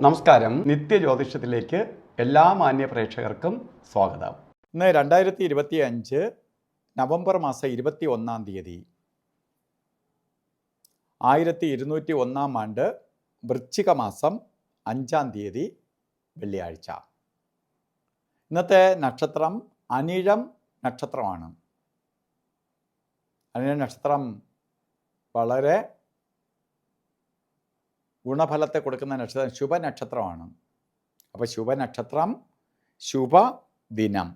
നമസ്കാരം. നിത്യജ്യോതിഷത്തിലേക്ക് എല്ലാ മാന്യ പ്രേക്ഷകർക്കും സ്വാഗതം. ഇന്ന് 2025 നവംബർ മാസം 21 തീയതി 1201 ആണ്ട് വൃശ്ചിക മാസം 5 തീയതി വെള്ളിയാഴ്ച. ഇന്നത്തെ നക്ഷത്രം അനിഴം നക്ഷത്രമാണ്. അനിഴം നക്ഷത്രം വളരെ ഗുണഫലത്തെ കൊടുക്കുന്ന നക്ഷത്രം, ശുഭനക്ഷത്രമാണ്. അപ്പോൾ ശുഭനക്ഷത്രം, ശുഭദിനം.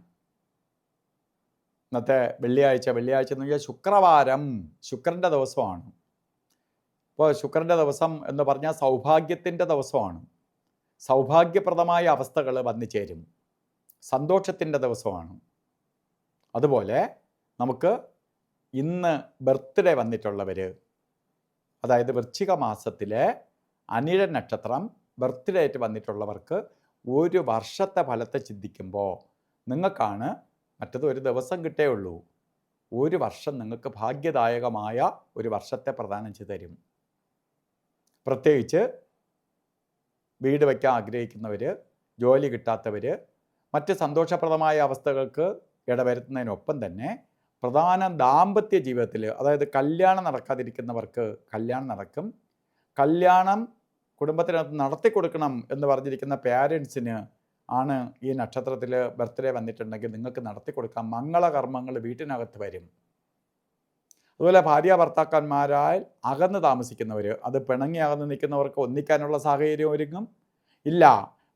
ഇന്നത്തെ വെള്ളിയാഴ്ച എന്ന് വെച്ചാൽ ശുക്രവാരം, ശുക്രൻ്റെ ദിവസമാണ്. അപ്പോൾ ശുക്രൻ്റെ ദിവസം എന്ന് പറഞ്ഞാൽ സൗഭാഗ്യത്തിൻ്റെ ദിവസമാണ്. സൗഭാഗ്യപ്രദമായ അവസ്ഥകൾ വന്നു ചേരും. സന്തോഷത്തിൻ്റെ ദിവസമാണ്. അതുപോലെ നമുക്ക് ഇന്ന് ബർത്ത്ഡേ വന്നിട്ടുള്ളവർ, അതായത് വൃശ്ചിക മാസത്തിലെ അനിഴ നക്ഷത്രം ബർത്ത്ഡേ ആയിട്ട് വന്നിട്ടുള്ളവർക്ക് ഒരു വർഷത്തെ ഫലത്തെ ചിന്തിക്കുമ്പോൾ നിങ്ങൾക്കാണ് മറ്റത് ഒരു ദിവസം കിട്ടേ ഉള്ളൂ. ഒരു വർഷം നിങ്ങൾക്ക് ഭാഗ്യദായകമായ ഒരു വർഷത്തെ പ്രദാനം ചെയ്തു തരും. പ്രത്യേകിച്ച് വീട് വയ്ക്കാൻ ആഗ്രഹിക്കുന്നവർ, ജോലി കിട്ടാത്തവർ, മറ്റ് സന്തോഷപ്രദമായ അവസ്ഥകൾക്ക് ഇടവരുത്തുന്നതിനൊപ്പം തന്നെ പ്രധാന ദാമ്പത്യ ജീവിതത്തിൽ, അതായത് കല്യാണം നടക്കാതിരിക്കുന്നവർക്ക് കല്യാണം നടക്കും. കല്യാണം കുടുംബത്തിനകത്ത് നടത്തി കൊടുക്കണം എന്ന് പറഞ്ഞിരിക്കുന്ന പേരൻസിന് ആണ് ഈ നക്ഷത്രത്തിൽ ബർത്ത്ഡേ വന്നിട്ടുണ്ടെങ്കിൽ നിങ്ങൾക്ക് നടത്തി കൊടുക്കാം. മംഗളകർമ്മങ്ങൾ വീട്ടിനകത്ത് വരും. അതുപോലെ ഭാര്യ ഭർത്താക്കന്മാരാൽ അകന്ന് താമസിക്കുന്നവർ, അത് പിണങ്ങി അകന്ന് നിൽക്കുന്നവർക്ക് ഒന്നിക്കാനുള്ള സാഹചര്യം ഒരുങ്ങും. ഇല്ല,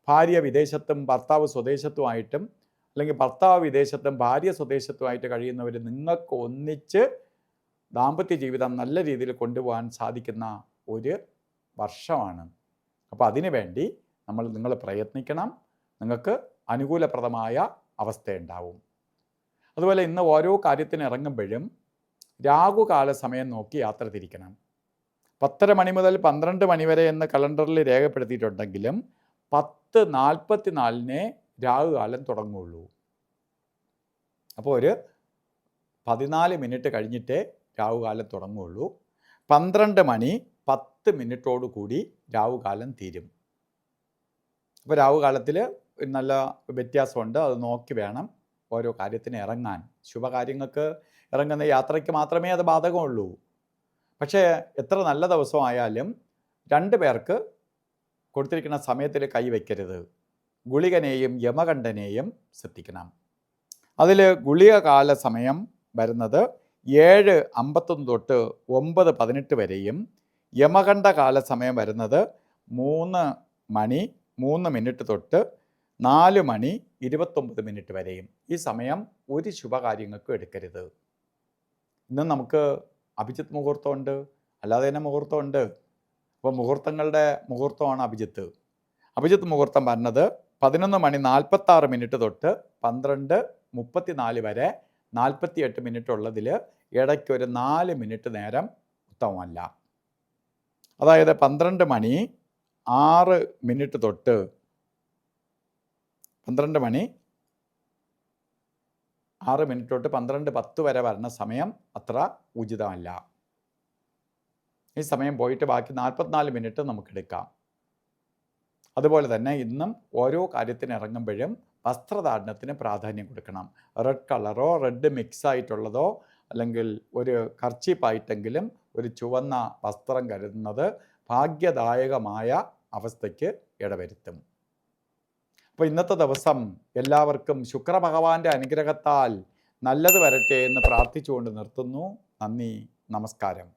ഭാര്യ വിദേശത്തും ഭർത്താവ് സ്വദേശത്തുമായിട്ടും, അല്ലെങ്കിൽ ഭർത്താവ് വിദേശത്തും ഭാര്യ സ്വദേശത്തുമായിട്ട് കഴിയുന്നവർ നിങ്ങൾക്ക് ഒന്നിച്ച് ദാമ്പത്യ ജീവിതം നല്ല രീതിയിൽ കൊണ്ടുപോകാൻ സാധിക്കുന്ന ഒരു വർഷമാണ്. അപ്പോൾ അതിനു വേണ്ടി നിങ്ങൾ പ്രയത്നിക്കണം. നിങ്ങൾക്ക് അനുകൂലപ്രദമായ അവസ്ഥയുണ്ടാവും. അതുപോലെ ഇന്ന് ഓരോ കാര്യത്തിന് ഇറങ്ങുമ്പോഴും രാഹുകാല സമയം നോക്കി യാത്ര തിരിക്കണം. 10:30 മണി മുതൽ 12 മണി വരെ എന്ന് കലണ്ടറിൽ രേഖപ്പെടുത്തിയിട്ടുണ്ടെങ്കിലും 10:44 രാഹുകാലം തുടങ്ങുള്ളൂ. അപ്പോൾ ഒരു 14 മിനിറ്റ് കഴിഞ്ഞിട്ടേ രാഹുകാലം തുടങ്ങുള്ളൂ. 12 മണി 10 മിനിറ്റോടു കൂടി രാഹുകാലം തീരും. അപ്പോൾ രാഹുകാലത്തിൽ നല്ല വ്യത്യാസമുണ്ട്. അത് നോക്കി വേണം ഓരോ കാര്യത്തിന് ഇറങ്ങാൻ. ശുഭകാര്യങ്ങൾക്ക് ഇറങ്ങുന്ന യാത്രയ്ക്ക് മാത്രമേ അത് ബാധകമുള്ളൂ. പക്ഷേ എത്ര നല്ല ദിവസമായാലും 2 പേർക്ക് കൊടുത്തിരിക്കുന്ന സമയത്തിൽ കൈവയ്ക്കരുത്. ഗുളികനെയും യമകണ്ഠനെയും ശ്രദ്ധിക്കണം. അതിൽ ഗുളിക കാല സമയം വരുന്നത് 7:51 തൊട്ട് 9:18 വരെയും യമകണ്ഠ കാല സമയം വരുന്നത് 3 മണി 3 മിനിറ്റ് തൊട്ട് 4 മണി 29 മിനിറ്റ് വരെയും. ഈ സമയം ഒരു ശുഭകാര്യങ്ങൾക്കും എടുക്കരുത്. ഇന്ന് നമുക്ക് അഭിജിത്ത് മുഹൂർത്തമുണ്ട്, അല്ലാതെ തന്നെ മുഹൂർത്തമുണ്ട്. അപ്പോൾ മുഹൂർത്തങ്ങളുടെ മുഹൂർത്തമാണ് അഭിജിത്ത്. അഭിജിത്ത് മുഹൂർത്തം വരുന്നത് 11 മണി 46 മിനിറ്റ് തൊട്ട് 12:34 വരെ 48 മിനിറ്റ് ഉള്ളതിൽ ഇടയ്ക്കൊരു 4 മിനിറ്റ് നേരം ഉത്തമമല്ല. അതായത് 12 മണി 6 മിനിറ്റ് തൊട്ട് 12 മണി 6 മിനിറ്റ് തൊട്ട് 12:10 വരെ വരുന്ന സമയം അത്ര ഉചിതമല്ല. ഈ സമയം പോയിട്ട് ബാക്കി 44 മിനിറ്റ് നമുക്കെടുക്കാം. അതുപോലെ തന്നെ ഇന്നും ഓരോ കാര്യത്തിന് ഇറങ്ങുമ്പോഴും വസ്ത്രധാരണത്തിന് പ്രാധാന്യം കൊടുക്കണം. റെഡ് കളറോ റെഡ് മിക്സ് ആയിട്ടുള്ളതോ അല്ലെങ്കിൽ ഒരു കർച്ചീപ്പായിട്ടെങ്കിലും ഒരു ചുവന്ന വസ്ത്രം കരുതുന്നത് ഭാഗ്യദായകമായ അവസ്ഥയ്ക്ക് ഇടവരുത്തും. അപ്പോൾ ഇന്നത്തെ ദിവസം എല്ലാവർക്കും ശുക്രഭഗവാന്റെ അനുഗ്രഹത്താൽ നല്ലത് വരട്ടെ എന്ന് പ്രാർത്ഥിച്ചുകൊണ്ട് നിർത്തുന്നു. നന്ദി, നമസ്കാരം.